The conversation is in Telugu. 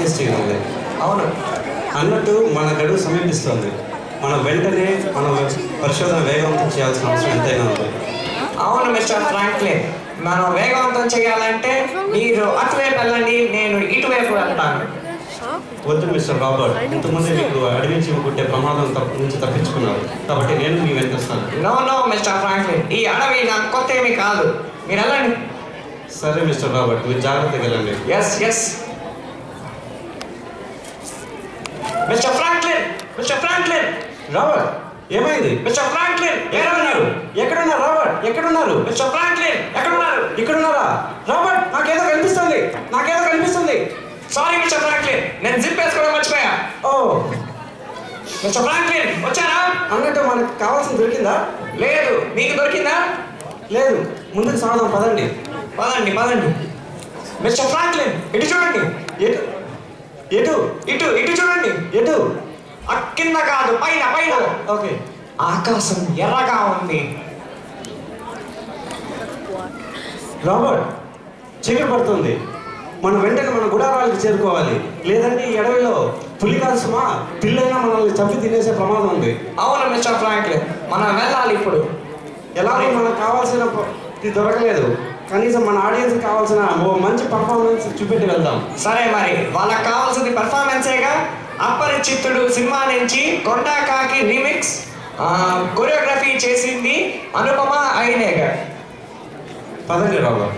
ఆర్టిస్ట్గా ఉంది. అవును అన్నట్టు మన గడువు సమీపిస్తుంది. మనం వెంటనే మన పరిశోధన వేగవంతం చేయాల్సిన అవసరం ఎంతైనా ఉంది. అవును మిస్టర్ ఫ్రాంక్లిన్, మనం వేగవంతం చేయాలంటే మీరు అటువైపు వెళ్ళండి, నేను ఇటువైపు వెళ్తాను. వద్దు మిస్టర్ రాబర్ట్, ఇంతకుముందే మీకు అడవి నుంచి కుట్టే ప్రమాదం నుంచి తప్పించుకున్నారు, కాబట్టి నేను మీ వెంట వస్తాను. నో నో మిస్టర్ ఫ్రాంక్లిన్, ఈ అడవి నాకు కొత్త ఏమీ కాదు, మీరు వెళ్ళండి. సరే మిస్టర్ రాబర్ట్, మీరు జాగ్రత్తగా వెళ్ళండి. Yes yes mister Franklin, mister Franklin. Robert, ఏమైంది? మిస్టర్ ఫ్రాంక్లిన్ ఎక్కడున్నారు? ఎక్కడున్నారు రాబర్ట్? ఎక్కడున్నారు? మిస్టర్ ఫ్రాంక్లిన్ ఎక్కడున్నారు? ఇక్కడున్నారా? రాబర్ట్, నాకేదో కనిపిస్తుంది, నాకేదో కనిపిస్తుంది. సారీ మిస్టర్ ఫ్రాంక్లిన్, నేను జిప్ వేసుకోవడం మర్చిపోయా. ఓ మిస్టర్ ఫ్రాంక్లిన్ వచ్చారా? అన్నట్టు మనకు కావాల్సింది దొరికిందా? లేదు, మీకు దొరికిందా? లేదు, ముందుకు సాగుదాం, పదండి. పదండి పదండి. మిస్టర్ ఫ్రాంక్లిన్ ఇటు చూడండి. ఎటు ఎటు ఇటు ఇటు చూడండి. ఎటు? కింద కాదు, పైన పైన. ఓకే. ఆకాశం ఎర్రగా ఉంది. రాబర్ట్, చీకటి పడుతుంది, మనం వెంటనే మన గుడారాలకు చేరుకోవాలి, లేదంటే ఈ అడవిలో పులి కాల్సుమా పిల్లైనా మనల్ని చంపి తినేసే ప్రమాదం ఉంది. అవును మిస్టర్ ఫ్రాంక్లిన్, మనం వెళ్ళాలి ఇప్పుడు. ఎలాగో మనకు కావాల్సిన దొరకలేదు, కనీసం మన ఆడియన్స్ కావాల్సిన ఓ మంచి పర్ఫార్మెన్స్ చూపెట్టి వెళ్దాం. సరే, మరి వాళ్ళకి కావాల్సింది పర్ఫార్మెన్సేగా. అపరిచితుడు సినిమా నుంచి కొండాకాకి రీమిక్స్ కొరియోగ్రఫీ చేసింది అనుపమ ఐనేగర్. పదండి రాబర్ట్.